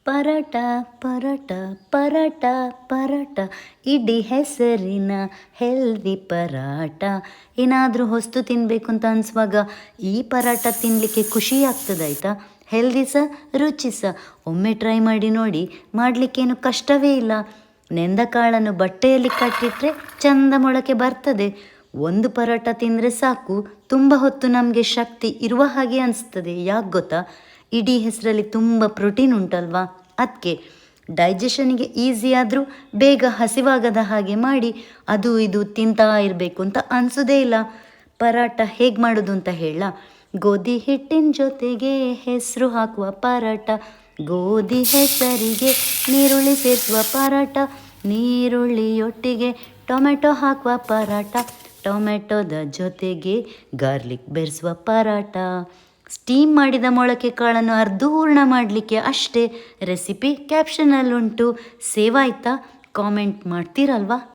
ಪರಾಟ ಪರಾಟ ಪರಾಟ ಪರಾಟ ಇಡೀ ಹೆಸರಿನ ಹೆಲ್ದಿ ಪರಾಟ. ಏನಾದರೂ ಹೊಸ್ತು ತಿನ್ನಬೇಕು ಅಂತ ಅನಿಸುವಾಗ ಈ ಪರಾಟ ತಿನ್ನಲಿಕ್ಕೆ ಖುಷಿ ಆಗ್ತದಾಯ್ತಾ. ಹೆಲ್ದಿ ಸಹ ರುಚಿ ಸಹ. ಒಮ್ಮೆ ಟ್ರೈ ಮಾಡಿ ನೋಡಿ, ಮಾಡಲಿಕ್ಕೇನು ಕಷ್ಟವೇ ಇಲ್ಲ. ನೆಂದ ಕಾಳನ್ನು ಬಟ್ಟೆಯಲ್ಲಿ ಕಟ್ಟಿಟ್ರೆ ಚಂದ ಮೊಳಕೆ ಬರ್ತದೆ. ಒಂದು ಪರಾಟ ತಿಂದರೆ ಸಾಕು, ತುಂಬ ಹೊತ್ತು ನಮಗೆ ಶಕ್ತಿ ಇರುವ ಹಾಗೆ ಅನಿಸ್ತದೆ. ಯಾಕೆ ಗೊತ್ತಾ? ಇಡೀ ಹೆಸರಲ್ಲಿ ತುಂಬ ಪ್ರೋಟೀನ್ ಉಂಟಲ್ವಾ, ಅದಕ್ಕೆ ಡೈಜೆಷನಿಗೆ ಈಸಿ ಆದರೂ ಬೇಗ ಹಸಿವಾಗದ ಹಾಗೆ ಮಾಡಿ ಅದು ಇದು ತಿಂತಾ ಇರಬೇಕು ಅಂತ ಅನಿಸೋದೇ ಇಲ್ಲ. ಪರಾಟ ಹೇಗೆ ಮಾಡೋದು ಅಂತ ಹೇಳ. ಗೋಧಿ ಹಿಟ್ಟಿನ ಜೊತೆಗೆ ಹೆಸರು ಹಾಕುವ ಪರಾಟ, ಗೋಧಿ ಹೆಸರಿಗೆ ನೀರುಳ್ಳಿ ಸೇರಿಸುವ ಪರಾಟ, ನೀರುಳ್ಳಿಯೊಟ್ಟಿಗೆ ಟೊಮೆಟೊ ಹಾಕುವ ಪರಾಟ, ಟೊಮೆಟೊದ ಜೊತೆಗೆ ಗಾರ್ಲಿಕ್ ಬೆರೆಸುವ ಪರಾಟ. ಸ್ಟೀಮ್ ಮಾಡಿದ ಮೊಳಕೆ ಕಾಳನ್ನು ಅರ್ಧೂರ್ಣ ಮಾಡಲಿಕ್ಕೆ ಅಷ್ಟೇ. ರೆಸಿಪಿ ಕ್ಯಾಪ್ಷನಲ್ಲುಂಟು. ಸೇವ್ ಆಯಿತಾ? ಕಾಮೆಂಟ್ ಮಾಡ್ತೀರಲ್ವಾ?